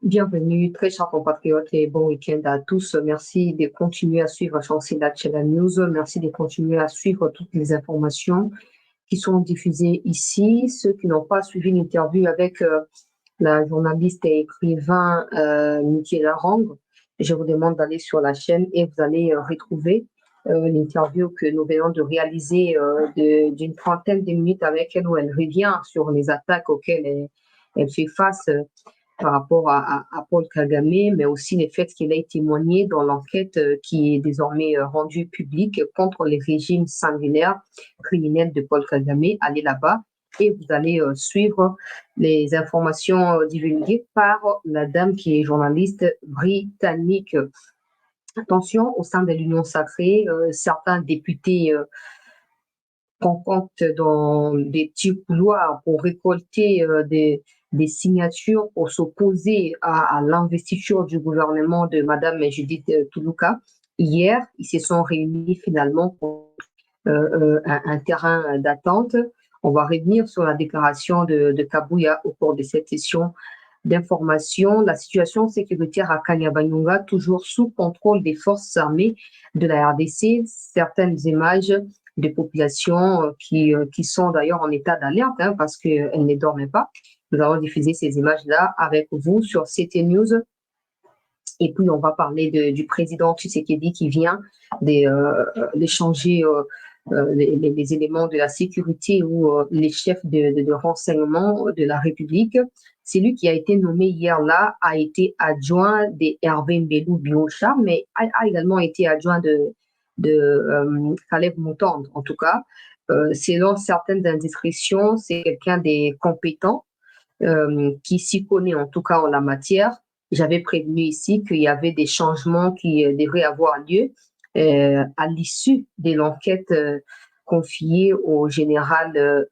Bienvenue, très chers compatriotes et bon week-end à tous. Merci de continuer à suivre Chancela Channel News. Merci de continuer à suivre toutes les informations qui sont diffusées ici. Ceux qui n'ont pas suivi l'interview avec la journaliste et écrivain Michaela Rang, je vous demande d'aller sur la chaîne et vous allez retrouver l'interview que nous venons de réaliser d'une trentaine de minutes avec elle, où elle revient sur les attaques auxquelles elle fait face par rapport à Paul Kagame, mais aussi le fait qu'il ait témoigné dans l'enquête qui est désormais rendue publique contre les régimes sanguinaires criminels de Paul Kagame. Allez là-bas et vous allez suivre les informations divulguées par la dame qui est journaliste britannique. Attention, au sein de l'Union sacrée, certains députés concoctent dans des petits couloirs pour récolter des signatures pour s'opposer à l'investiture du gouvernement de Mme Judith Tuluka. Hier, ils se sont réunis finalement pour un terrain d'attente. On va revenir sur la déclaration de Kabouya au cours de cette session d'information. La situation sécuritaire à Kanyabanyonga, toujours sous contrôle des forces armées de la RDC. Certaines images des populations qui sont d'ailleurs en état d'alerte parce qu'elles ne dormaient pas. Nous allons diffuser ces images-là avec vous sur CT News. Et puis, on va parler du président Tshisekedi qui vient d'échanger les éléments de la sécurité ou les chefs de renseignement de la République. C'est lui qui a été nommé hier là, a été adjoint de Hervé Mbelou Biocha, mais a également été adjoint de Caleb Moutande, en tout cas. Selon certaines indiscrétions, c'est quelqu'un de compétent qui s'y connaît en tout cas en la matière. J'avais prévenu ici qu'il y avait des changements qui devraient avoir lieu à l'issue de l'enquête confiée au général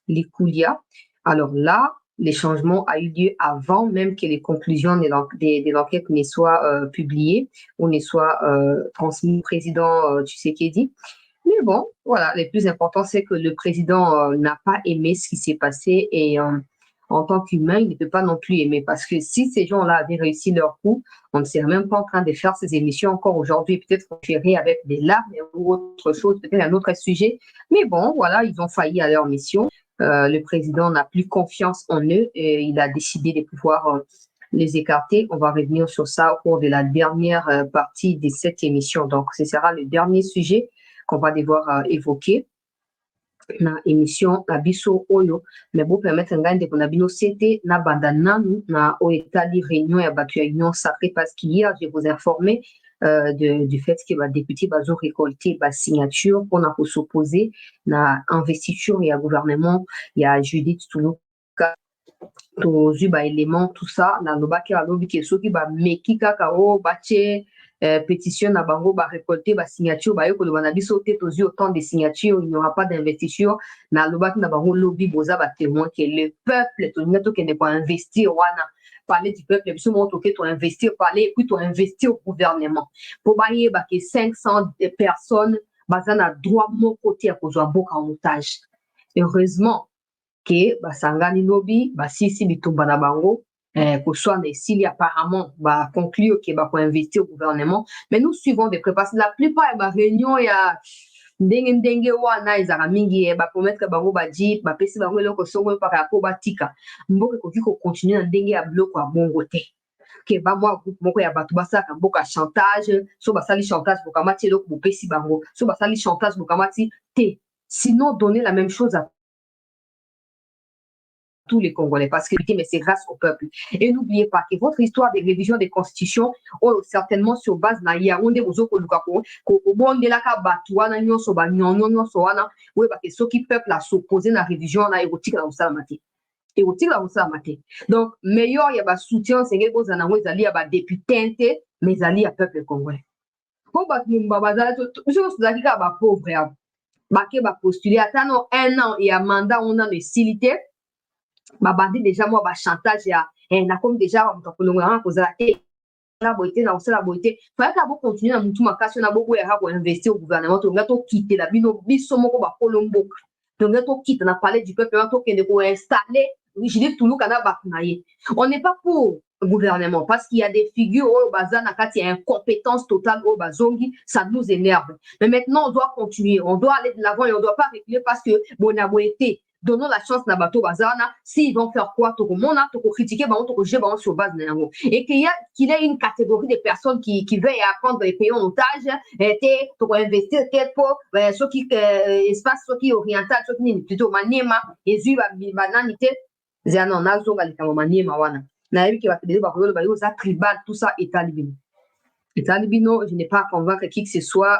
Likoulia. Alors là, les changements ont eu lieu avant même que les conclusions de l'enquête ne soient publiées ou ne soient transmises au président Tshisekedi. Mais bon, voilà, le plus important, c'est que le président n'a pas aimé ce qui s'est passé et en tant qu'humain, il ne peut pas non plus aimer parce que si ces gens-là avaient réussi leur coup, on ne serait même pas en train de faire ces émissions encore aujourd'hui, peut-être qu'on ferait avec des larmes ou autre chose, peut-être un autre sujet. Mais bon, voilà, ils ont failli à leur mission. Le président n'a plus confiance en eux et il a décidé de pouvoir les écarter. On va revenir sur ça au cours de la dernière partie de cette émission. Donc, ce sera le dernier sujet qu'on va devoir évoquer na émission na biso oyo, mais vous permettre ngai ndeko na bino c'était na banda nanu na oetali réunion ya bato ya union sacrée parce qu'hier je vous informé du fait que les députés ont récolté la signature pour s'opposer na investiture et à gouvernement il y a Judith Tuluka tozu ba élément tout ça na lobaki alobi ke soki ba meki kaka o bache pétition na bango ba récolter ba signature ba yoko na biso te tozu autant de signatures il n'y aura pas d'investiture na lobaki na bango lobby boza ba témoin que le peuple to nyato ke ne pas investir wana parler du peuple biso mo to ke to investir parler puis to investir au gouvernement pour ba yeba ke 500 personnes bazana droit mon côté à kozwa boka en otage. Heureusement que basangani lobby basisi bitumba na bango soit s'il y a apparemment conclure que investir au gouvernement, mais nous suivons de près parce que la plupart des réunions il y a ndenge wana ezaka mingi promettre bango di pesi bango eloko songo paka ko batika mboka koki ko continuer na ndenge ya bloko ya bongo te ke moi groupe moko ya bato basaka mboka chantage so basali chantage bokamati eloko bopesi bango so basali chantage bokamati te, sinon donner la même chose à tous les Congolais, parce que mais c'est grâce au peuple. Et n'oubliez pas que votre histoire de révision des constitutions, certainement sur base na Yaoundé Ozo Kolukako, Kobondelaka Batouana Nyonso Ba Nyonso Wana, oui, parce que ceux qui peuple a s'opposé na révision na érotique la Osalamate. Érotique la Osalamate. Donc, meilleur, il y a un soutien, c'est que vous en avez des alliés, des députés, mais alliés à peuple congolais. Pour battre mon babazal, je suis allé à ma pauvre, baké ba postuler, attends, un an, il y a mandat, on a de silité. Babandi déjà moi ba chantage ya na comme déjà mutakolonga kozala te la boité na osala boité fa ka bo continuer na mutu makasi na boko ya ko investir au gouvernement to ngato quitter la bino biso moko ba kolomboka to ngato quitter na palais du peuple to kende ko installer originer Toulouse kana bakunaye. On n'est pas pour le gouvernement parce qu'il y a des figures au bazana quand il y a incompétence totale au bazongi, ça nous énerve. Mais maintenant on doit continuer, on doit aller de l'avant et on ne doit pas reculer parce que bon a été donnons la chance na bato bazana, s'ils vont faire quoi, tout le monde a tout critiquer, bah on tout rejeter bah sur base nango. Et qu'il y a une catégorie de personnes qui veulent apprendre les pays en otage, et pour investir tête pour ceux qui espace ceux qui oriental, ceux qui plutôt maniema, et zui bananité, zana na zo galika maniema wana. Na yebi ki bateli ba kolo ba yo za tribal tout ça état libino. État libino, je n'ai pas à convaincre qui que ce soit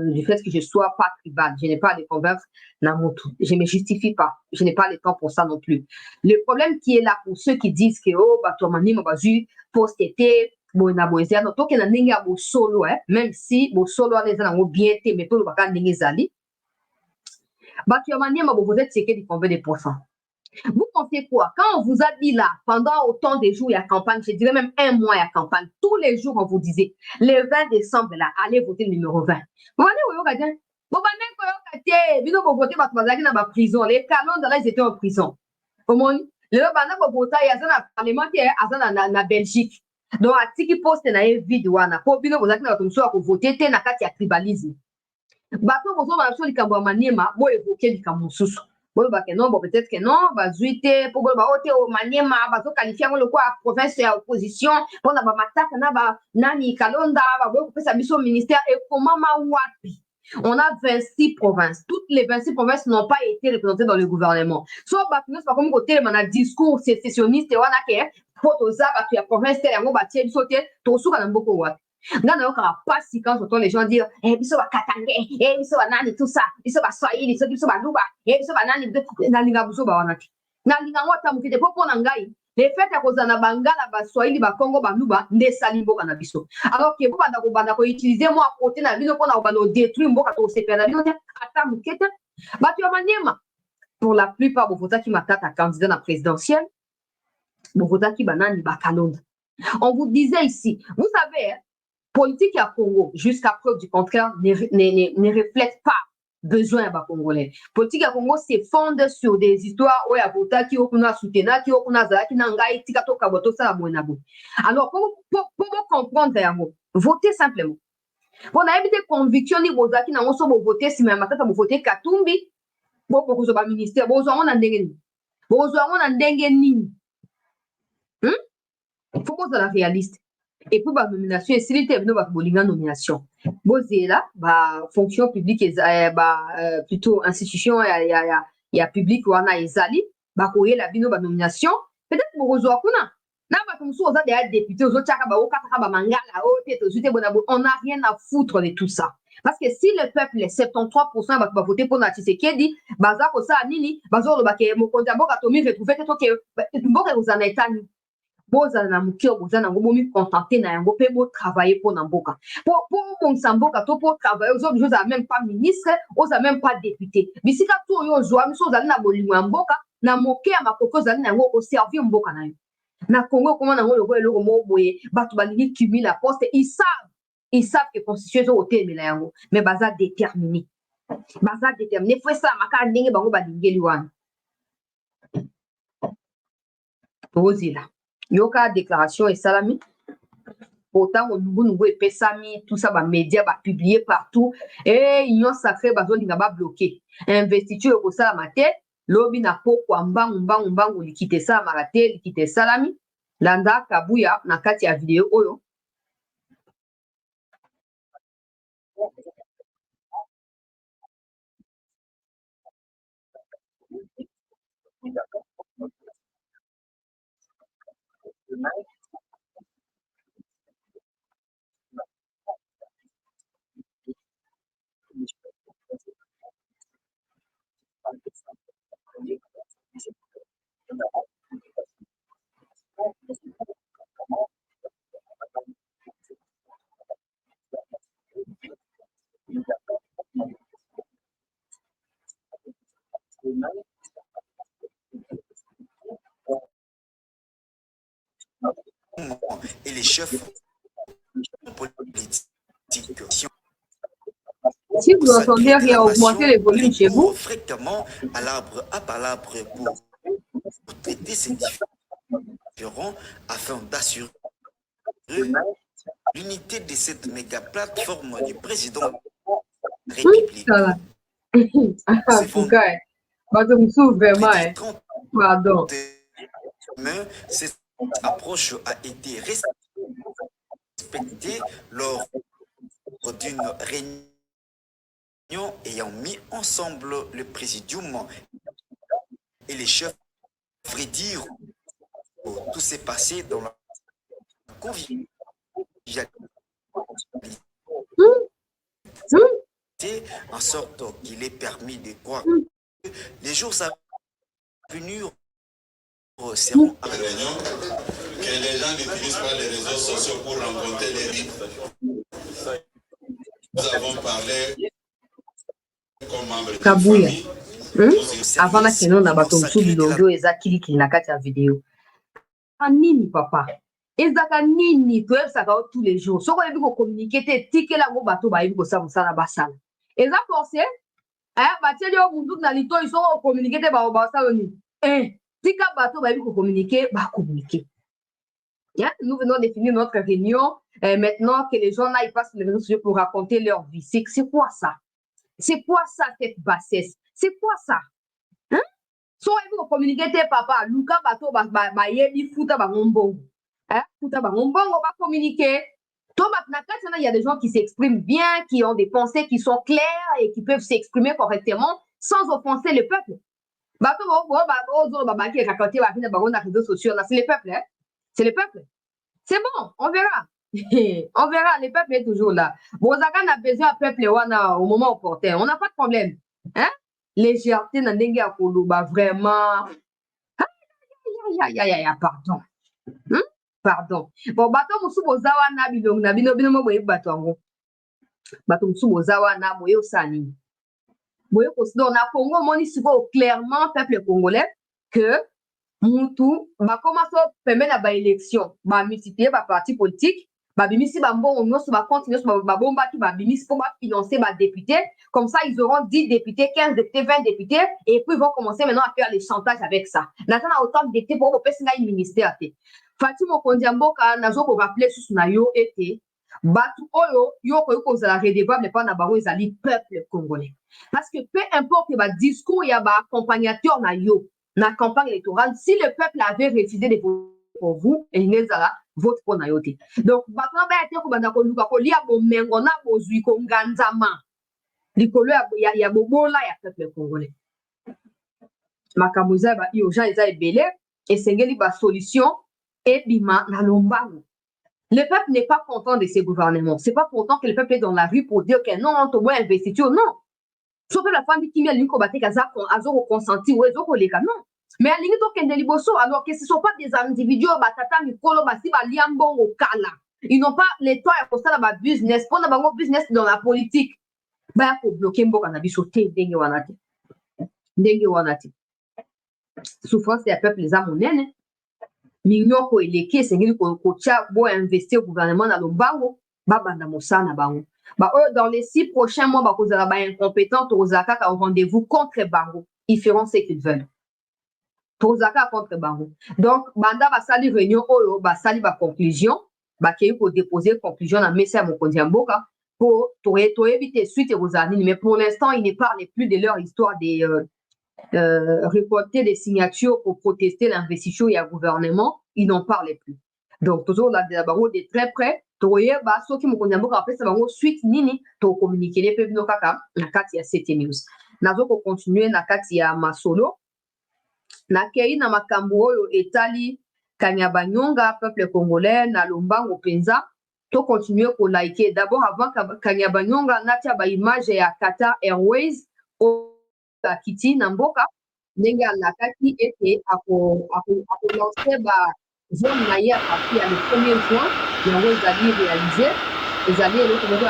du fait que je sois pas tribal. Je n'ai pas à les convaincre dans mon tout. Je me justifie pas. Je n'ai pas le temps pour ça non plus. Le problème qui est là pour ceux qui disent que oh bah toi mani m'a vu post été bon na boezia no to ke na ninga bo solo même si bo solo les na ngo bien té mais to le baka ninga zali. Bah toi mani m'a bo vous êtes c'est que du combien de pourcents. Vous pensez quoi? Quand on vous a dit là, pendant autant de jours, il y a campagne, je dirais même un mois, il y a campagne, tous les jours, on vous disait, le 20 décembre, là, allez voter le numéro 20. Vous voyez, vous voyez, vous voter dans prison. Les canons, là, ils étaient en prison. Comment? Le bana pour voter, il y a un parlementaire, il y a en Belgique. Donc, à ce qui poste, il y a une vidéo, pour bien vous avez voter, il y a tribalisme. Bato, vous avez un seul cambo maniema, vous évoquez le cambo sous. Bon, bah, que non, bon, peut-être que non, bah, zuite, pour bah, ote au maniema, bah, so qualifier le quoi, province et opposition, pour na ba mataka, na ba, nani, kalonda, bah, bon, peut ça au ministère, et comment ma wapi. On a 26 provinces. Toutes les 26 provinces n'ont pas été représentées dans le gouvernement. Soit, bah, c'est pas comme côté, on a discours sécessionniste, et on a que, pour tout ça, bah, tu as province, t'es, on va tirer, sauter, tout ça, on a beaucoup wapi. Dans le cas, pas si quand j'entends les gens dire, eh, biso va katangé, eh, biso va nani, tout ça, biso va swahili, biso va luba, eh, biso va nani, nani nga biso va wanaki. Nani nga wata mukite popo nangai. Les faits à cause na bangala, ba swahili, ba congo, ba luba, ne salimbo kana biso. Alors que vous banda ko utiliser moi à côté na bino pour na bando détruire mboka to sepe na bino, ata mukete. Ba tu maniema. Pour la plupart, vous votez qui m'attendent à candidat na présidentielle, vous votez qui banani, ba kalonda. On vous disait ici, vous savez, politique à Congo, jusqu'à preuve du contraire, ne reflète pas besoin à Congolais. Politique à Congo se fonde sur des histoires où il y a vota qui ont soutenu, qui ont zala, qui n'ont pas été kaboto ça la moinabo. Alors, pour comprendre, votez simplement. On a évité conviction ni boza qui n'ont pas voté si même matin vous votez Katumbi, bon pour que ce soit ministère, bon on a ndengeni, bon on a ndengeni. Faut qu'on soit réaliste. Et puis, la nomination, c'est la nomination. Bozela, fonction publique, plutôt institution, il y a public, ou on a ezali, la bino, nomination. Peut-être que vous avez des députés, on n'a rien à foutre de tout ça. Parce que si le peuple, les 73% va voter pour Tshisekedi, baza ko sa nini, bazo lo bake mo konta boka to mi retrouver que mboka vous en êtes bozala na mukio bozana ngo bomi contenter na yango pe bo travailler pour na mboka pour mboka to pour travailler aux autres choses même pas ministre aux même pas député bisika to yo zo ami so zali na bolingo ya mboka na moke ya makoko zali na yango au servir mboka na yo na Congo comment na ngo lo eloko mo boye bato balingi cumuler la poste ils savent que constitution zo otemela yango mais baza déterminé faut ça maka ndenge bango balingeli wana ozila yoka déclaration et salami autant au nouveau et pesami tout ça va média va publier partout et union sacrée bazo linga ba bloquer investiture ko sala mate lobi na poko mbangu likite ça marate likite salami landa kabuya na kati ya vidéo oyo et les chefs politiques. Si vous entendez rien, augmentez les volumes chez vous. Fréquemment à l'arbre pour pour traiter ces différends afin d'assurer l'unité de cette méga plateforme du président de la République. En tout cas, je me souviens vraiment. Jeudi 30 Pardon. mai, cette approche a été respectée lors d'une réunion ayant mis ensemble le présidium et les chefs. Vrai dire, tout s'est passé dans la convivialité, en sorte qu'il est permis de croire que les jours à venir seront à réunion, que les gens n'utilisent pas les réseaux sociaux pour rencontrer les rites. Nous avons parlé comme membres de la famille. Avant la keno na bato msubi londo eza kili na kati ya video. Nini papa? Ezaka nini toyebisaka tous les jours. Soko yebi ko communiquer te tikela ngo bato ba yebi ko sa musala basala. Eza forcé batieli yo mundu na litoi soko communiquer te ba basala ni. Tika bato ba yebi ko communiquer ba communiquer. Nous venons de finir notre réunion. Maintenant que les gens là ils passent sur les réseaux sociaux pour raconter leur vie. C'est quoi ça? C'est quoi ça cette bassesse? C'est quoi ça? So il faut communiquer tes papa, Luka bato ba yebi futa ba ngombongo. Futa ba ngombongo ba communiquer. Il y a des gens qui s'expriment bien, qui ont des pensées qui sont claires et qui peuvent s'exprimer correctement sans offenser le peuple. C'est le peuple, c'est le peuple. C'est bon, on verra. On verra, le peuple est toujours là. Bon, Zaka a besoin du peuple au moment opportun. On n'a pas de problème. Légèreté na ndenge ya koloba vraiment. Pardon. Pardon. Bon, bato musu bozawa na bilong na bino mo boye bato ngo. Bato musu bozawa na boye osani. Boye ko na Congo moni siko clairement peuple congolais que mutu ba commence permettre la ba élection, ba multiplier ba parti politique. Babimisi bambon nyonso ba continuer ba bomba ki babimisi pour financer ba députés, comme ça ils auront 10 députés, 15 députés, 20 députés et puis ils vont commencer maintenant à faire les chantages avec ça. Natana autant de députés pour opesa ngai ministère te. Fatimo Kondiamboka nazo ko rappeler sous na yo été batu oyo yo ko za la redevable pas na bango ezali peuple congolais. Parce que peu importe ba discours ya ba accompagnateur na yo na campagne électorale, si le peuple avait refusé de voter pour vous et nezala vote pour nayote. Donc, maintenant, il y a bomengo na bozui ko nganzama. Likolo ya bobola ya peuple congolais. Makamuza ba yoja eza ebele et sengeli ba solution et bima na lombango. Le peuple n'est pas content de ces gouvernements. C'est pas pourtant que le peuple est dans la rue pour dire que non, on doit investir. Non. Sauf la femme qui vient l'unico baté kaza azo consenti ou ezo ko leka non. Mais à l'ingito kende liboso, alors que ce ne sont pas des individus, batata mikolo basi ba liambongo kala. Ils n'ont pas les toits à constat dans business. Pour n'avoir business dans la politique, bah faut bloquer mboka na biso te ndenge wana te. Ndenge wana te. Souffrance des peuples les amonene. Mignon ko eleke sengeli ko tia bo investir au gouvernement na lombango, ba banda mosana bango. Bah dans les 6 prochains mois ba kozala ba incompétent to zaka ka rendez-vous contre bango. Ils feront ce qu'ils veulent. Pour Zaka contre bango. Donc, banda va sali réunion oyo, ba sali ba conclusion, ba keyu pour déposer conclusion na mesa ya Mokonzi ya mboka pour éviter suite et Rosanine. Mais pour l'instant, ils ne parlent plus de leur histoire des récolter des signatures pour protester l'investiture et le gouvernement. Ils n'en parlent plus. Donc, toujours là, de très près, toye ba soki Mokonzi ya mboka après ça bango suite nini to communiquer les peuples no kaka na kati ya CT News. Nazo ko continuer na kati ya Masolo. Na kei na makambo oyo etali Kanyabanyonga peuple congolais na lombango penza to continuer ko liker d'abord avant Kanyabanyonga natia ba image ya Qatar Airways o kiti na mboka ndenge alakaki ete ako lancer ba zone na ye à partir ya le 1er juin yango ezali réalisé ezali eloko moko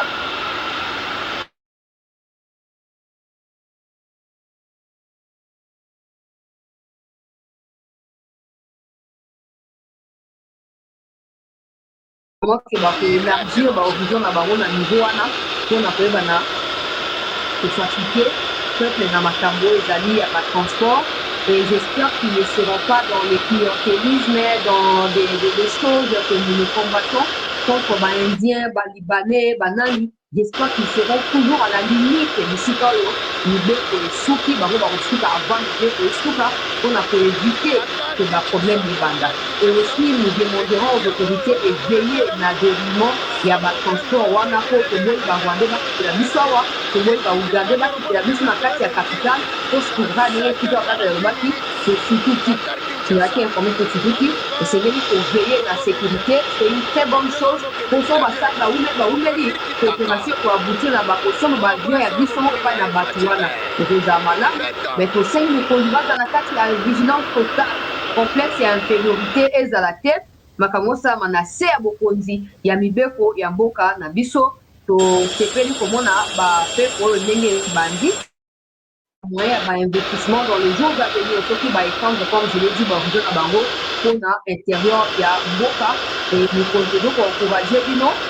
que va élargir l'horizon na bango na niveau wana mpona koyeba na kofacilite peuple na makambo ezali ya batransport Et j'espère qu'ils ne seront pas dans le clientélisme, dans des choses que nous ne combattons contre les Indiens, les Libanais, les Nani. J'espère qu'ils seront toujours à la limite du Sikalo, l'idée que les souki, avant de souka, on a pour éviter que le problème les banda. Et aussi, nous demanderons aux autorités de veiller à déroulement. Il y a le transport, on a pour que moi, Rwanda, la Bissawa, que moi, Ouganda, la Bissawa, la capitale, pour se couvrir, qui doit être le bâti, c'est surtout qui. C'est là qui est informé pour tout qui. Et c'est lui pour veiller à la sécurité. C'est une très bonne chose. Pour ça, on va ça, coopération pour aboutir à la question de l'avion et à Bissawa, pas dans la Batuana. Mais pour ça, nous conduisons dans la carte, il y a une vigilance totale. Complexe ya infériorité ezala te makambo osalama na se ya bokonzi ya mibeko ya mboka na biso tosepeli komona bapeko oyo ndenge ebandi moyen ya bainvestissement dans les jours à venir soki baétendre comme je l'ai dit bavision na bango mpona intérieur ya mboka mikonzi ezokoencourage bino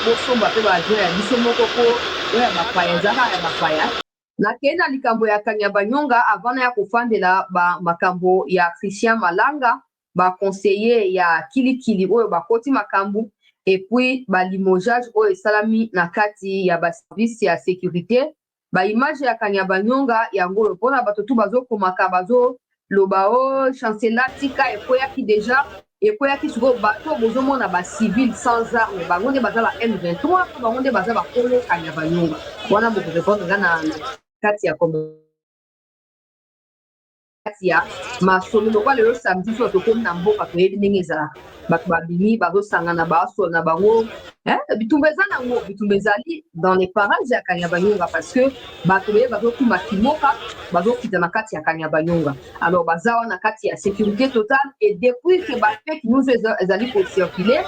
bosomba mpe baavion ya biso moko po oyo ya bapaya ezaka ya bapaya nakenda likambo ya Kanyabanyonga avant ya kofandela makambo ya Christian Malanga conseiller ya kilikili oyo bakoti makambo et puis limogeage oyo esalami na kati ya service ya sécurité image ya Kanyabanyonga yango oyo mpona bato tu bazokomaka bazoloba o chancela tika ekweyaki déjà ekweyaki sikoyo bato bozomona civil sans arme bango nde baza M23 bango nde baza bakolo Kanyabanyonga wana bokorépondre nga na kati ya masolo lokwa lelo samedi so tokomi na mboka toyebi ndenge ezalaka bato babimi bazosangana basola na bango bitumba eza nango bitumba ezali dans les parages ya Kanyabanyonga parce que bato beye bazokima kimoka bazokita na kati ya Kanyabanyonga alors baza wana kati ya sécurité totale et depuis que bafeki nyonso ezali kocircule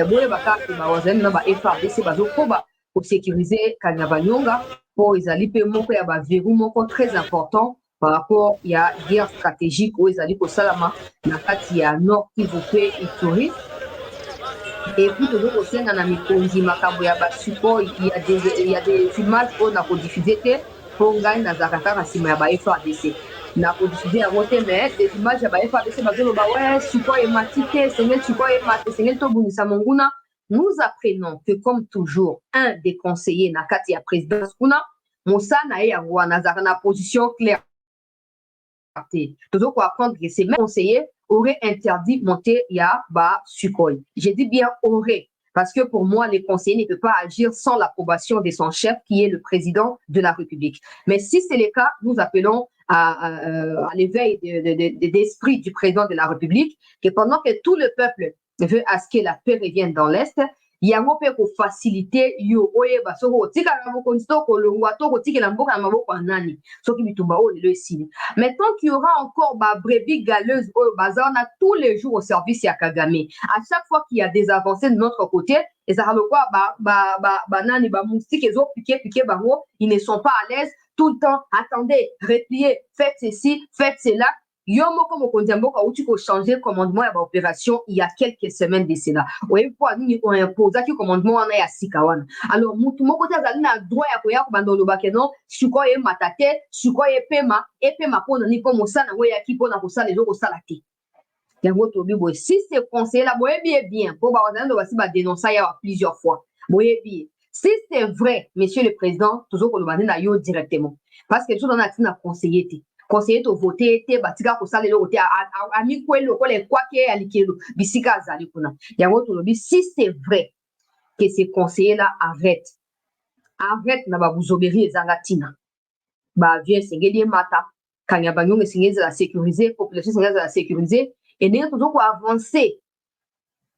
boyebaka ke bazali na FARDC bazokoba kosécuriser Kanyabanyonga po ezali mpe moko ya baverrou moko très important par rapport ya guerre stratégique oyo ezali kosalama na kati ya Nord Kivu mpe Ituri et puis tozokosenga na mikonzi makambo ya basupport il y a des images oyo nakodiffuze te mpo ngai nazalaka kaka nsima ya FARDC nakodiffuze yango te mais des images ya FARDC bazoloba support emati te esengeli support emati esengeli tobungisa monguna. Nous apprenons que, comme toujours, un des conseillers na kati ya présidence kuna mosana ye yango wana azalaka na position claire. Toujours apprendre que ces mêmes conseillers auraient interdit monter ya Sukhoi. Je dis bien aurait, parce que pour moi, les conseillers ne peuvent pas agir sans l'approbation de son chef, qui est le président de la République. Mais si c'est le cas, nous appelons à l'éveil d'esprit du président de la République, que pendant que tout le peuple veut à ce que la paix revienne dans l'Est, il y a un peu pour faciliter yo oyeba soko tika na mokonzi to kolongwa to kotikela mboka na maboko ya nani soki bitumba oyo lelo esili. Mais tant qu'il y aura encore brebis galeuses oyo baza na tous les jours au service ya Kagame, à chaque fois qu'il y a des avancées de notre côté, et ça veut quoi nani moustique ezo piquer bango, ils ne sont pas à l'aise tout le temps. Attendez, repliez, faites ceci, faites cela. Yo moko mokonzi ya mboka uti ko changer commandement ya opération il y a quelques semaines de cela. Oui, pour nini on impose ki commandement wana ya sika wana. Alors mutu moko te azali na droit ya koya ko bandolo bakeno siko ye matate, siko ye pema, epema pona ni po mosana ngo ya ki pona ko sala ezo ko sala te. Yango to bi boy si c'est conseiller là boye bien pour ba wana ndo basi ba dénoncer ya plusieurs fois. Boye bien. Si c'est vrai, monsieur le président, toujours ko lo na yo directement. Parce que tout on a dit na conseiller te. Conseiller to voter te batika ko sala lo te ami kwelo ko le kwake alikelo bisika azali kuna yango to lobi si c'est vrai que ces conseillers là arrête na babuzoberi ezanga tina vieux sengeli mata Kanyabanyonga sengeli la sécuriser population sengeli la sécuriser et ne toujours ko avancer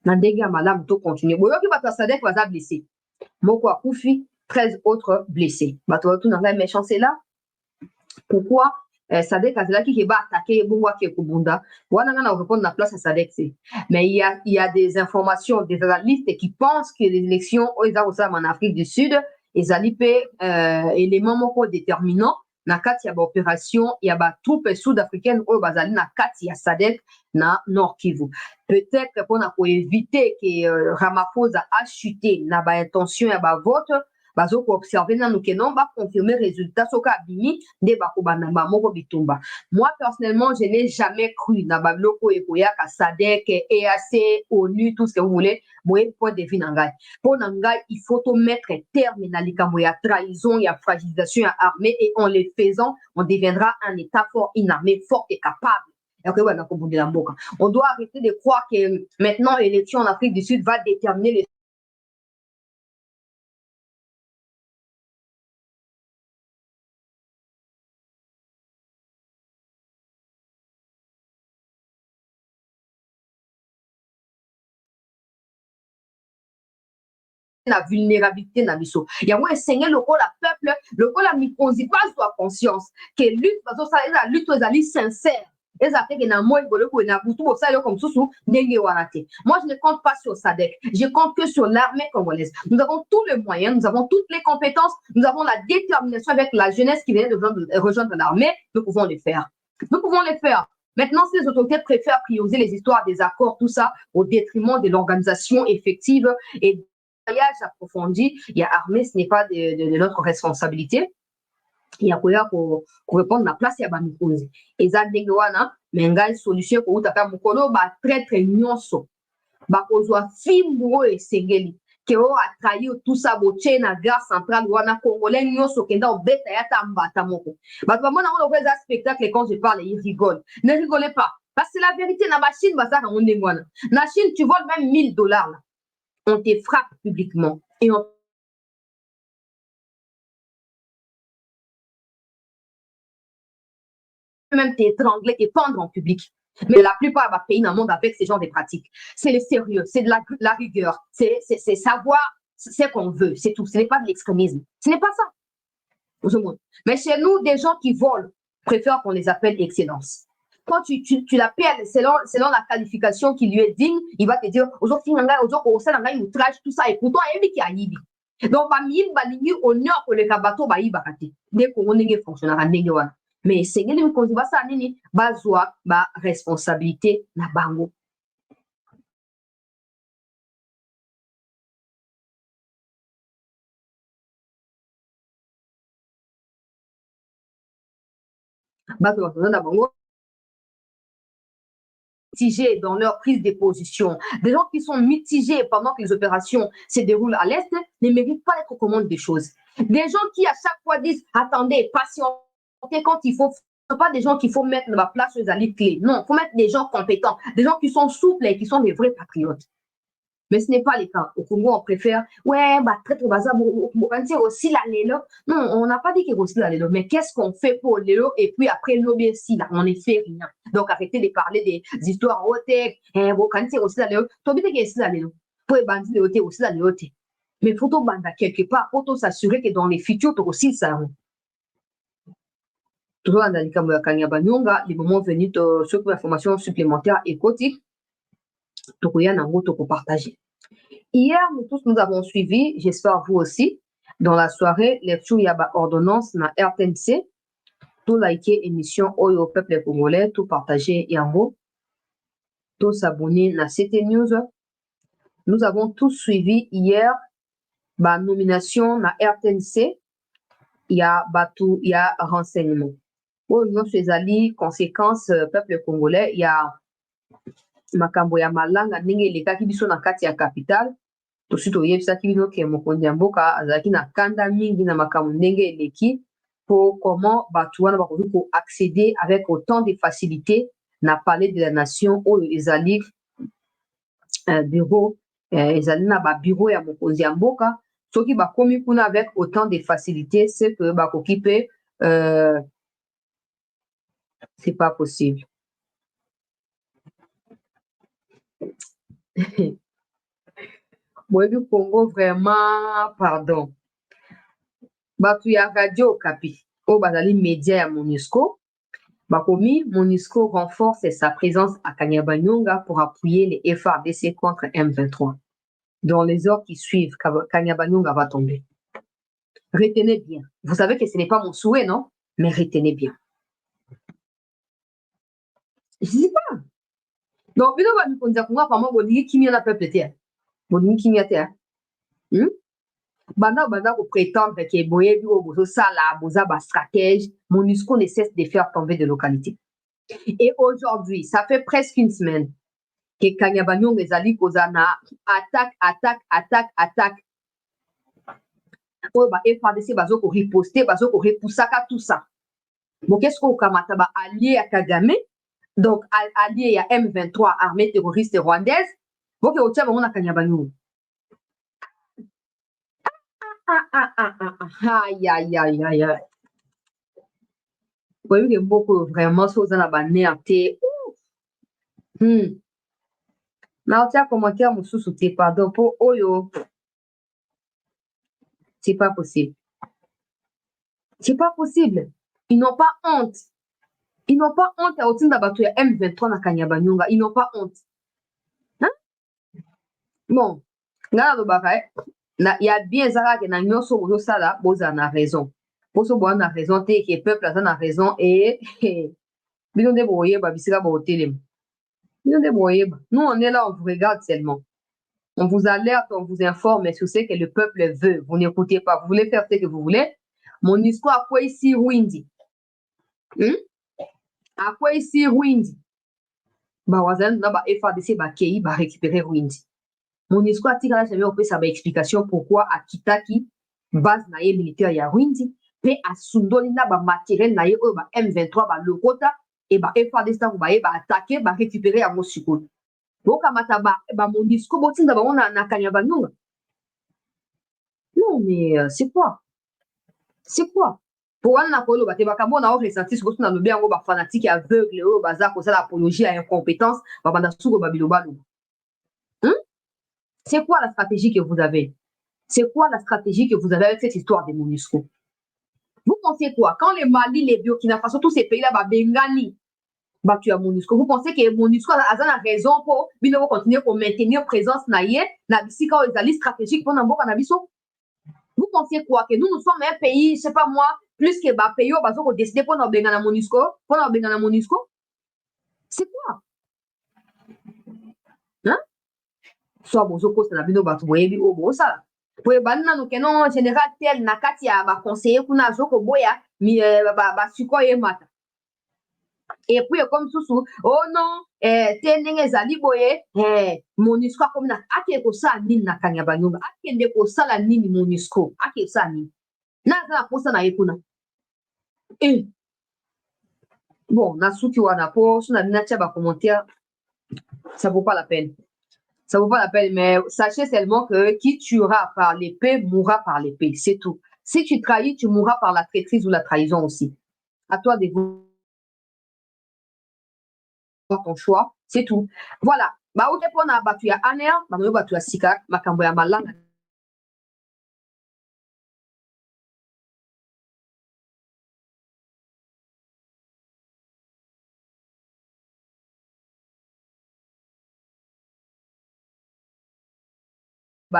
na ndenge ya malamu to continuer boyoki bato sadek baza blessé moko akufi 13 autres blessés bato tout na ngai méchant c'est là pourquoi Sadek Azalaki qui va attaquer Bungwa qui est Kubunda. Wana na répondre la place à Sadek c'est. Mais il y a des informations, des analystes qui pensent que les élections en Afrique du Sud, ils allaient éléments moko déterminants. Na kati ya opération, il y a ba troupes sud-africaines au bazali na kati ya Sadek na Nord Kivu. Peut-être pour éviter que Ramaphosa a chuté na ba intention ya ba vote bazo ko observer nanu ke non ba confirmer résultat soka bimi nde ba ko banamba moko bitumba. Moi personnellement, je n'ai jamais cru na babiloko ekoya ka SADC, EAC, ONU, tout ce que vous voulez. Moi point de vue nangai. Pour nangai, il faut to mettre terme na likambo ya trahison, ya fragilisation ya armée et en les faisant, on deviendra un état fort, une armée forte et capable. On doit arrêter de croire que maintenant l'élection en Afrique du Sud va déterminer les la vulnérabilité na biso. Il y a un seigneur le peuple, le la mikonzi pas soit conscience que lutte parce que ça la lutte aux sincère. Moi, je ne compte pas sur SADC. Je compte que sur l'armée congolaise. Nous avons tous les moyens, nous avons toutes les compétences, nous avons la détermination avec la jeunesse qui vient de rejoindre l'armée. Nous pouvons les faire. Nous pouvons les faire. Maintenant, si les autorités préfèrent prioriser les histoires des accords, tout ça, au détriment de l'organisation effective et voyage approfondi, il y a armée, ce n'est pas de notre responsabilité. Il y a pour répondre à la place, il y a Bamikozi. Et ça, dès que mais il y a une solution pour vous faire mukolo, très très nyonso. Bakozwa fimbo et sengeli. Que on a trahi tout ça, boche na gare centrale, wana congolais nyonso, kenda obeta yata mbata moko. Bah, vraiment, on a un spectacle quand je parle, ils rigolent. Ne rigolez pas. Parce que la vérité, na machine, bah, ça, on est moi. Na Chine, tu voles même $1000 là. On te frappe publiquement et on peut même t'étrangler et pendre en public. Mais la plupart des pays dans le monde avec ce genre de pratiques. C'est le sérieux, c'est de la rigueur, c'est savoir ce qu'on veut, c'est tout. Ce n'est pas de l'extrémisme. Ce n'est pas ça. Mais chez nous, des gens qui volent préfèrent qu'on les appelle excellence. Quand tu l'appelles selon la qualification qui lui est digne, il va te dire aujourd'hui, outrage, tout ça, et pourtant, il y a Yibi. Donc, honneur pour le kabato, dès qu'on est fonctionnaire, mais c'est que qu'on dit ça, nini, bazwa, responsabilité, na bango. Bazwa, na bango. Mitigés dans leur prise de position. Des gens qui sont mitigés pendant que les opérations se déroulent à l'Est ne méritent pas d'être aux commandes des choses. Des gens qui à chaque fois disent attendez, patientez quand il faut. Ce ne sont pas des gens qu'il faut mettre dans la place aux alliés clés. Non, il faut mettre des gens compétents, des gens qui sont souples et qui sont des vrais patriotes. Mais ce n'est pas le cas. Au Congo, on préfère, ouais, très bazar, aussi la lélo. Non, on n'a pas dit qu'il y a aussi la lélo. Mais qu'est-ce qu'on fait pour lélo? Et puis après, l'obé si, là, on ne fait rien. Donc, arrêtez de parler des histoires hautes. Quand c'est aussi la lélo. Tu as dit qu'il y a aussi la lélo. Pour les bandits, aussi la lélo. Mais il faut banda quelque part, pour s'assurer que dans les futurs, tu aussi ça. Toujours dans les camps de Kanyabanyonga, les moments venus de ceux qui ont informations supplémentaires et quotidiennes. Pour partager. Hier, nous tous, nous avons suivi, j'espère vous aussi, dans la soirée, lecture Yaba ordonnance na RTNC, tout liker émission Oyo Peuple Congolais, tout partager Yango, tout s'abonner na CT News. Nous avons tous suivi hier, nomination na RTNC, il y a renseignement. Pour nous, ces alliés, conséquences, Peuple Congolais, il y a makambo ya malanga ndenge elekaki biso na kati ya capitale tosi toyebisaki bino ke mokonzi ya mboka azalaki na kanda mingi na makambo ndenge eleki po comment bato wana bakoki koaccéder avec autant de facilité na palais de la nation oyo ezali bureau ezali na babureau ya mokonzi ya mboka soki bakomi kuna avec autant de facilité c'est que bakoki mpe c'est pas possible. Moi, du Congo, vraiment, pardon. Batu ya radio Okapi, au bazali média ya MONUSCO. Bakomi, MONUSCO renforce sa présence à Kanyabanyonga pour appuyer les FARDC contre M23. Dans les heures qui suivent, Kanyabanyonga va tomber. Retenez bien. Vous savez que ce n'est pas mon souhait, non? Mais retenez bien. Je ne sais pas. Donc, bino ba mikonza kunga pa mo bolingi kimia na peuple terre. Bolingi kimia terre. Banda pour prétendre que boye bi ça la boza ba stratège, MONUSCO ne cesse de faire tomber des localités. Et aujourd'hui, ça fait presque une semaine que Kanyabanyo ezali kozana attaque. Oyo ba FARDC bazo ko riposter, bazo ko repoussaka tout ça. Bon, qu'est-ce qu'on kamata ba allié à Kagame, donc allié à M23, armée terroriste rwandaise. Bon, que otia bango na Kanyabanyo. Aïe. Voyez que beaucoup vraiment choses dans la bannière té. Na otia commentaire mususu té pardon pour oyo. C'est pas possible. C'est pas possible. Ils n'ont pas honte. Ils n'ont pas honte à otinda batu ya M23 na Kanyabanyonga. Ils n'ont pas honte. Hein? Bon, ngala do baka il y a bien ça que na nyonso bozo sala boza na raison. Bozo bo na raison te que peuple a na raison et bino de boye ba bisika ba hotelem. Bino de boye. Nous on est là, on vous regarde seulement. On vous alerte, on vous informe sur ce que le peuple veut. Vous n'écoutez pas, vous voulez faire ce que vous voulez. MONUSCO a quoi ici Rwindi? À quoi ici Rwindi? Bah wazan na ba FARDC ba kei ba récupérer Rwindi. MONUSCO a tiré jamais opé sa explication pourquoi a kitaki base naie militaire ya Rwindi pe a sundoli na ba matériel naie o ba M23 ba lokota et ba FARDC ba attaquer ba récupérer à Moscou. Boka mataba ba MONUSCO botinda ba na Kanyabanyonga. Non mais c'est quoi? C'est quoi? Pour un apolo ba te ba kambo na o ressenti ce que na lobi yango ba fanatique aveugle o baza ko sala apologie à incompétence ba banda suko ba bilobalo. C'est quoi la stratégie que vous avez? C'est quoi la stratégie que vous avez avec cette histoire des MONUSCO? Vous pensez quoi? Quand les Mali, les Burkina Faso, tous ces pays-là, bah, Bengani, bah, tu as MONUSCO. Vous pensez que MONUSCO a raison pour continuer pour maintenir présence naïe, na bisika ou les stratégiques pour n'importe canabiso? Vous pensez quoi? Que nous sommes un pays, je sais pas moi, plus que bah, pays où bah, on décider pour nous Bengana MONUSCO, pour nous Bengana MONUSCO? C'est quoi? Hein? Soit bozoko ça na bino batu boyebi o bosala poye banna no kenon général tel na kati ya ba conseiller kuna zoko boya mi ba suko ye mata et puis comme susu oh non tendenge zali boye MONUSCO comme na ake ko sa nini na Kanyabanyonga akende ko sala nini MONUSCO ake sa nini na za posa na yekuna bon na suki wana po suna bina tia ba commentaire ça vaut pas la peine. Ça vaut pas la peine, mais sachez seulement que qui tuera par l'épée mourra par l'épée, c'est tout. Si tu trahis, tu mourras par la traîtrise ou la trahison aussi. À toi de voir ton choix, c'est tout. Voilà. Bah, au dépôt, on a battu à Aner, on a battu à Sika, Makambo ya Malanga.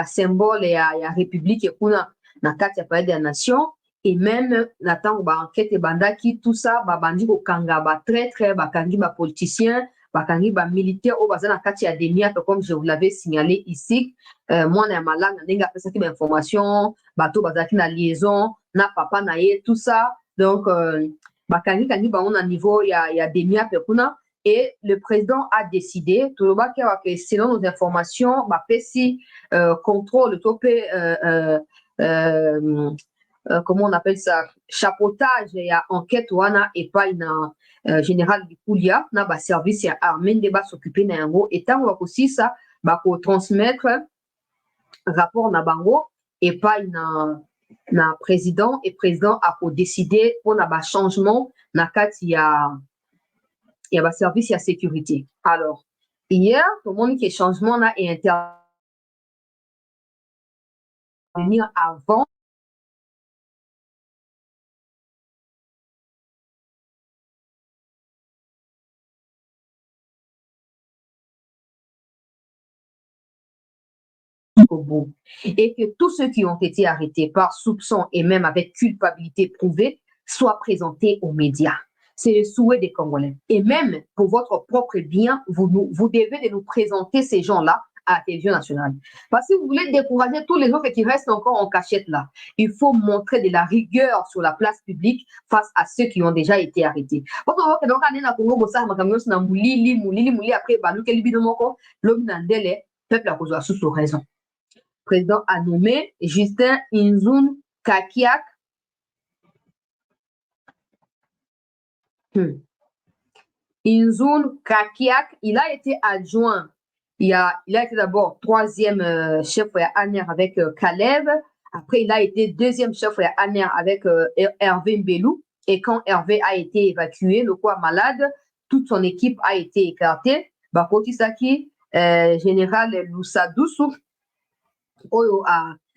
Symbole ya république kuna na kati ya palais des nations et même na tango ba enquête bandaki tout ça ba bandi ko kanga ba traître ba kangi ba politicien ba kangi ba militaire au bazana kati ya demia comme je vous l'avais signalé ici moi na malanga ndinga pesa ki ba information bato bazaki na liaison na papa na ye tout ça donc ba kangi ba on a niveau ya demia kuna. Et le président a décidé, selon nos informations, Pesi contrôle, comment on appelle ça, chapeautage et enquête wana et pas une général du Koulia, na ba service armé de s'occuper na yango et tant aussi ça pour transmettre rapport na bango et pas une na président et président a décidé pour na ba changement na kati il y a un service et la sécurité. Alors, hier, tout le monde qui est changement là et intervenir avant au bout. Et que tous ceux qui ont été arrêtés par soupçon et même avec culpabilité prouvée soient présentés aux médias. C'est le souhait des Congolais. Et même pour votre propre bien, vous devez de nous présenter ces gens-là à la télévision nationale. Parce que si vous voulez décourager tous les autres qui restent encore en cachette là, il faut montrer de la rigueur sur la place publique face à ceux qui ont déjà été arrêtés. Donc, donc, après, peuple a besoin sous raison. Le président a nommé Justin Inzun Kakiak. Inzun Kakiak, il a été adjoint. Il a été d'abord troisième chef ANER avec Caleb. Après, il a été deuxième chef ANER avec Hervé Mbelou. Et quand Hervé a été évacué, le quoi malade, toute son équipe a été écartée. Bakotisaki, général Loussa Doussou, oyo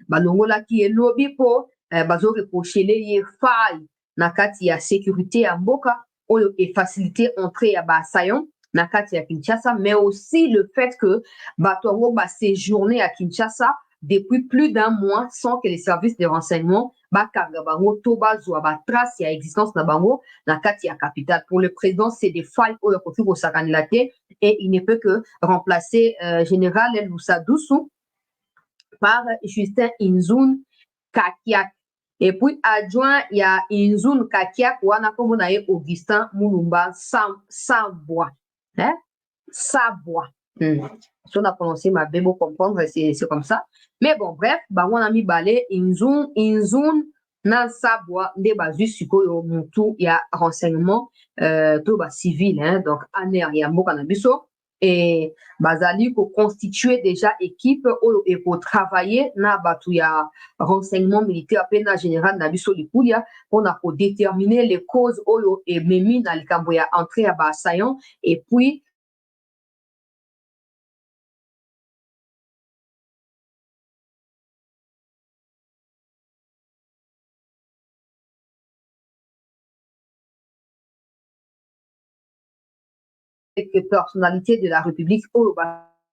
balongolaki ye lobby po bazoreprochele ye faille na kati ya sécurité ya mboka oyo efacilité entrée ya baassaillants na kati ya Kinshasa, mais aussi le fait que bato yango baséjourné à Kinshasa depuis plus d'un mois sans que les services de renseignement bakanga bango to bazwa batrace ya existence na bango na kati ya capitale. Pour le président, c'est des failles oyo kofi kosakanela te et il ne peut que remplacer général Loussa Doussou par Justin Inzun Kakiak. Et puis, adjoint, il y a Inzun Kakiak, ou on a comme on a Augustin Moulumba Savoie. Hein? Savoie. Si on a prononcé ma bébo comprendre, c'est comme ça. Mais bon, bref, bah, on a mis balai Inzun nan Savoie, des bases suko yo mutu, il y a renseignement, tout bas civil, hein, donc, aner, il y a mokanabiso. Et bazali pour constituer déjà équipe et pour travailler na batu ya renseignement militaire pena général na biso likulia pour déterminer les causes oyo et memi na likambo ya entrée à assaillant et puis que personnalité de la République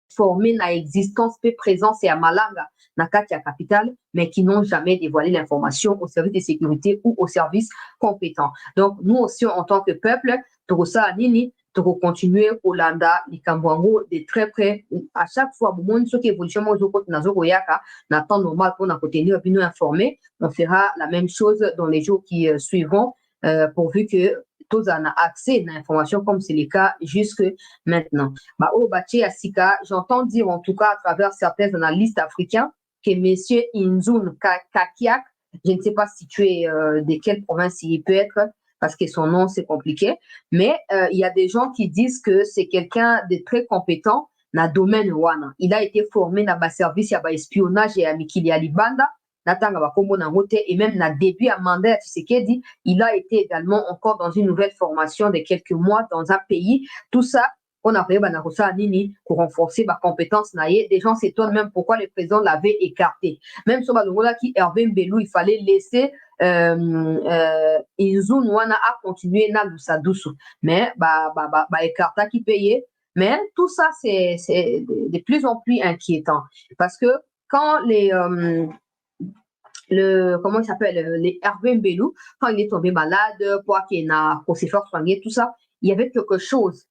formée na existence peu présence et à Malanga na kati ya capitale mais qui n'ont jamais dévoilé l'information au service de sécurité ou au service compétent. Donc nous aussi en tant que peuple tokosa nini toko continuer Olanda likambo de très près à chaque fois bon ce qui évolution mo zoko na zoko yaka na temps normal pour na tenir bino informé. On fera la même chose dans les jours qui suivront pourvu que tous en a accès à l'information comme c'est le cas jusque maintenant. Bah, au Baché Asika, j'entends dire en tout cas à travers certains analystes africains que M. Inzun Kakiak, je ne sais pas si tu es de quelle province il peut être, parce que son nom c'est compliqué, mais il y a des gens qui disent que c'est quelqu'un de très compétent dans le domaine wana. Il a été formé dans le service à espionnage et à Mikili Alibanda. Et même dans le début à mandat Tshisekedi, il a été également encore dans une nouvelle formation de quelques mois dans un pays. Tout ça, on a fait Nini pour renforcer ma compétence. Des gens s'étonnent même pourquoi le président l'avait écarté. Même sur Balongola qui Hervé Mbelou, il fallait laisser Inzun Wana a continué na Loussa Doussou. Mais écarta qui payait. Mais tout ça, c'est de plus en plus inquiétant. Parce que quand comment il s'appelle, les Hervé Mbelou, quand il est tombé malade, pour qu'il a procéfort soigné, tout ça, il y avait quelque chose.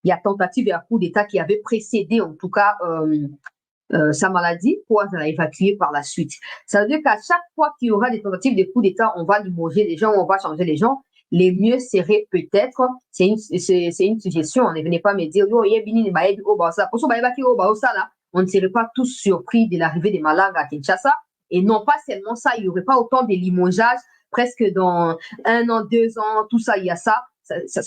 Il y a tentative et un coup d'État qui avait précédé, en tout cas, sa maladie, pour l'évacuer par la suite. Ça veut dire qu'à chaque fois qu'il y aura des tentatives de coup d'État, on va limoger les gens, on va changer les gens. Les mieux serait peut-être, c'est une suggestion, on ne venait pas me dire, on ne serait pas tous surpris de l'arrivée des malades à Kinshasa. Et non pas seulement ça, il n'y aurait pas autant de limogeages, presque dans 1 an, 2 ans, tout ça, il y a ça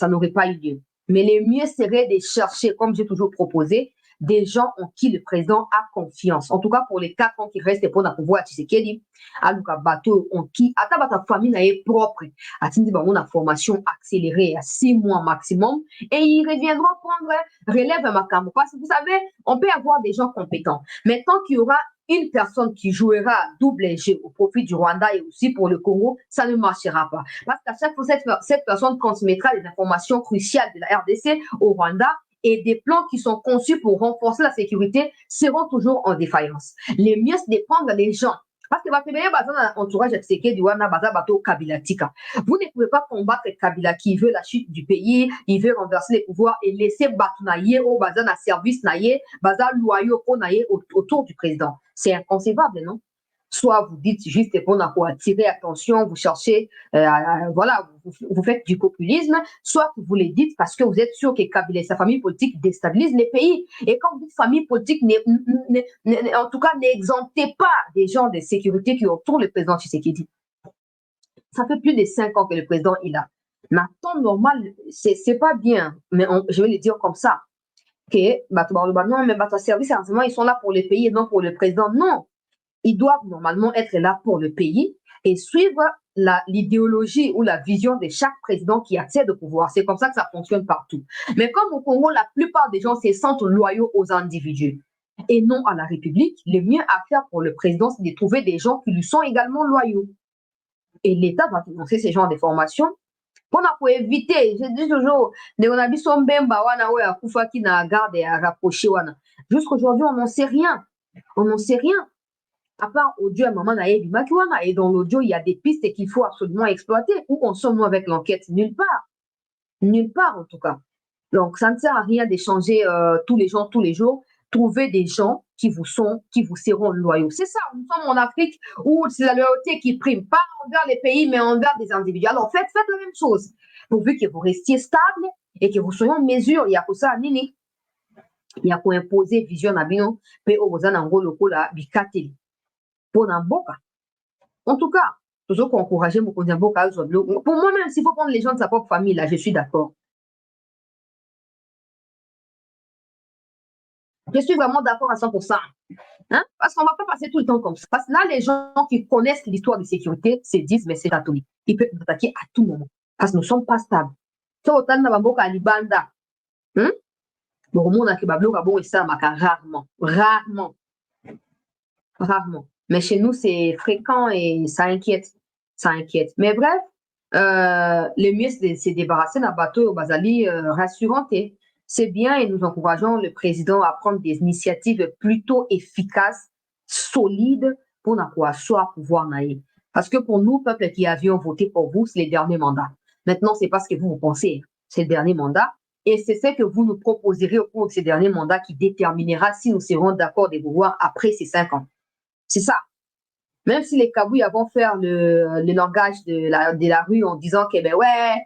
n'aurait pas eu lieu. Mais le mieux serait de chercher, comme j'ai toujours proposé, des gens en qui le président a confiance. En tout cas, pour les 4 ans qui restent pour le pouvoir, tu sais qu'il dit, Aluka Bato, en qui, à ta famille est propre, à on a formation accélérée à 6 mois maximum, et ils reviendront prendre relève à Makambo. Parce que vous savez, on peut avoir des gens compétents, mais tant qu'il y aura une personne qui jouera double jeu au profit du Rwanda et aussi pour le Congo, ça ne marchera pas. Parce qu'à chaque fois, cette personne transmettra des informations cruciales de la RDC au Rwanda et des plans qui sont conçus pour renforcer la sécurité seront toujours en défaillance. Le mieux, c'est de prendre les gens Parce que votre entourage de Wana Bato Kabila Tika. Vous ne pouvez pas combattre Kabila qui veut la chute du pays, il veut renverser les pouvoirs et laisser Batunaye au bazar na service naye, bazar loyaux autour du président. C'est inconcevable, non? Soit vous dites juste pour attirer attention, vous cherchez, voilà, vous faites du populisme, soit vous le dites parce que vous êtes sûr que Kabila et sa famille politique déstabilisent les pays. Et quand vous dites famille politique, en tout cas, n'exemptez pas des gens de sécurité qui entourent le président Tshisekedi. Ça fait plus de 5 ans que le président est là. Mais en temps normal, c'est pas bien, mais je vais le dire comme ça, que non, mais service, ils sont là pour le pays et non pour le président. Non. Ils doivent normalement être là pour le pays et suivre l'idéologie ou la vision de chaque président qui accède au pouvoir. C'est comme ça que ça fonctionne partout. Mais comme au Congo, la plupart des gens se sentent loyaux aux individus et non à la République, le mieux à faire pour le président, c'est de trouver des gens qui lui sont également loyaux. Et l'État doit financer ces genres de formations pour éviter, je dis toujours, jusqu'aujourd'hui, on n'en sait rien. On n'en sait rien. À part audio à maman naïe Bimakiwana, et dans l'audio, il y a des pistes qu'il faut absolument exploiter. Où en sommes-nous avec l'enquête? Nulle part. Nulle part, en tout cas. Donc, ça ne sert à rien d'échanger tous les jours. Trouver des gens qui vous seront loyaux. C'est ça, nous sommes en Afrique où c'est la loyauté qui prime, pas envers les pays, mais envers des individus. Alors, faites la même chose, pourvu que vous restiez stable et que vous soyez en mesure. Il y a pour ça, Nini. Il y a pour imposer vision à bien, puis au Bozanango, le Kola, Bikateli. Pour Namboka. En tout cas, toujours encourager pour moi-même, s'il faut prendre les gens de sa propre famille, là, je suis d'accord. Je suis vraiment d'accord à 100%. Hein? Parce qu'on ne va pas passer tout le temps comme ça. Parce que là, les gens qui connaissent l'histoire de sécurité se disent, mais c'est catholique. Ils peuvent nous attaquer à tout moment. Parce que nous ne sommes pas stables. Ça, autant de Namboka Libanda. Bon, on a rarement. Rarement. Mais chez nous, c'est fréquent et ça inquiète. Ça inquiète. Mais bref, le mieux, c'est de se débarrasser d'un bateau au Bazali rassurant. C'est bien et nous encourageons le président à prendre des initiatives plutôt efficaces, solides, pour soit pouvoir naïr. Parce que pour nous, peuple qui avions voté pour vous, c'est les derniers mandats. Maintenant, c'est pas ce que vous pensez. C'est le dernier mandat. Et c'est ce que vous nous proposerez au cours de ces derniers mandats qui déterminera si nous serons d'accord de vous voir après ces 5 ans. C'est ça. Même si les Kabouis vont faire le langage de la rue en disant que, ben ouais,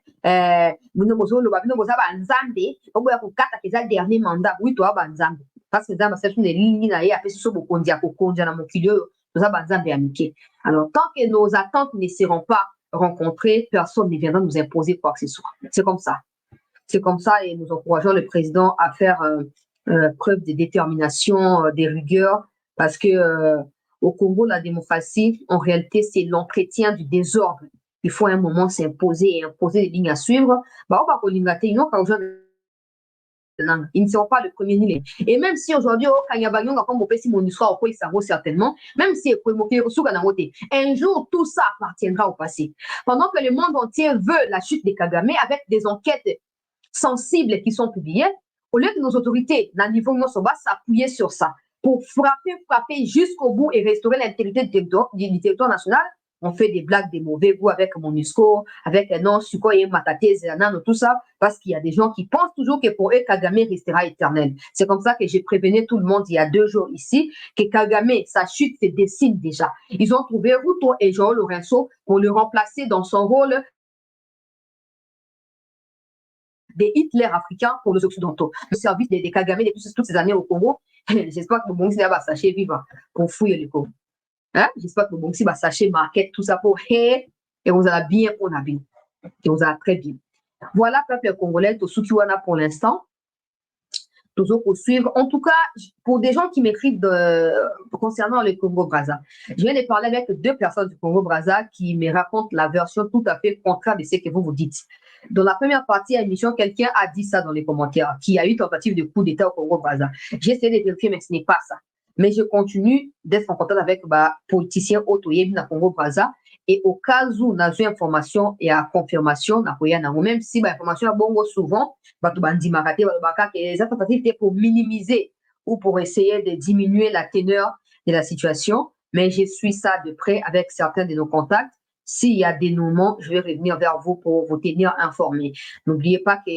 dernier mandat, oui, toi, Banzambe. Parce que c'est une ligne, alors, tant que nos attentes ne seront pas rencontrées, personne ne viendra nous imposer quoi que ce soit. C'est comme ça. C'est comme ça et nous encourageons le président à faire preuve de détermination, de rigueur, parce que au Congo, la démocratie, en réalité, c'est l'entretien du désordre. Il faut à un moment s'imposer et imposer des lignes à suivre. Ils ne seront pas le premier ni les. Et même si aujourd'hui, certainement, même si un jour, tout ça appartiendra au passé. Pendant que le monde entier veut la chute des Kagame avec des enquêtes sensibles qui sont publiées, au lieu que nos autorités, dans le niveau Nosoba, s'appuyer sur ça pour frapper jusqu'au bout et restaurer l'intégrité du territoire national, on fait des blagues, des mauvais goûts avec MONUSCO, avec un nom, Suko et Matate, Zanano, tout ça, parce qu'il y a des gens qui pensent toujours que pour eux, Kagame restera éternel. C'est comme ça que j'ai prévenu tout le monde il y a 2 jours ici, que Kagame, sa chute se dessine déjà. Ils ont trouvé Ruto et João Lourenço pour le remplacer dans son rôle des Hitler africains pour les Occidentaux. Le service des Kagame de toutes ces années au Congo, j'espère que Bongsi va sachez vivre pour fouiller le Congo. Hein? J'espère que Bongsi va sachez marquer tout ça pour et vous allez bien pour la vie. Et vous allez très bien. Voilà, peuple congolais, tout ce qu'il y en a pour l'instant. Toujours poursuivre. En tout cas, pour des gens qui m'écrivent concernant le Congo-Brazza, je viens de parler avec 2 personnes du Congo-Brazza qui me racontent la version tout à fait contraire de ce que vous dites. Dans la première partie de l'émission, quelqu'un a dit ça dans les commentaires, qu'il y a eu tentative de coup d'État au Congo-Brazza. J'ai essayé de vérifier, mais ce n'est pas ça. Mais je continue d'être en contact avec politiciens autoyés dans le Congo-Brazza. Et au cas où on a eu information et à confirmation, même si l'information est bon souvent, les tentatives étaient pour minimiser ou pour essayer de diminuer la teneur de la situation. mais je suis ça de près avec certains de nos contacts. S'il y a des dénouements, je vais revenir vers vous pour vous tenir informés. N'oubliez pas que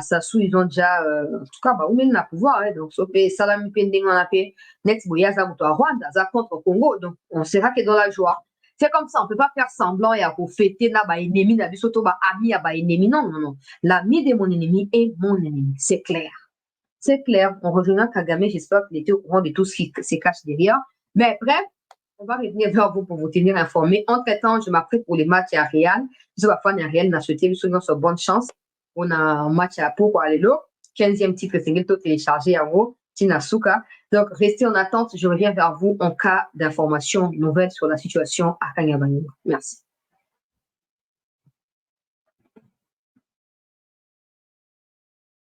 Sassou, ils ont déjà, en tout cas, où même le pouvoir, hein, donc, sauf que Salami Pending, on a fait, net, Boyaza, Rwanda, ça contre Congo, donc, on sera que dans la joie. C'est comme ça, on ne peut pas faire semblant et pour fêter na ba ennemi, na bisoto ba ami à ba ennemi. Non, non, non. L'ami de mon ennemi est mon ennemi. C'est clair. C'est clair. On rejoint Kagame, j'espère qu'il était au courant de tout ce qui se cache derrière. Mais bref, on va revenir vers vous pour vous tenir informés. Entre-temps, je m'apprête pour les matchs à Real. Je vais faire un Real, n'a souhaité, nous sur bonne chance. On a un match à pour aller là. 15e titre single téléchargé à vous. Tinasuka. Donc, restez en attente. Je reviens vers vous en cas d'informations nouvelles sur la situation à Kanyabanyo. Merci.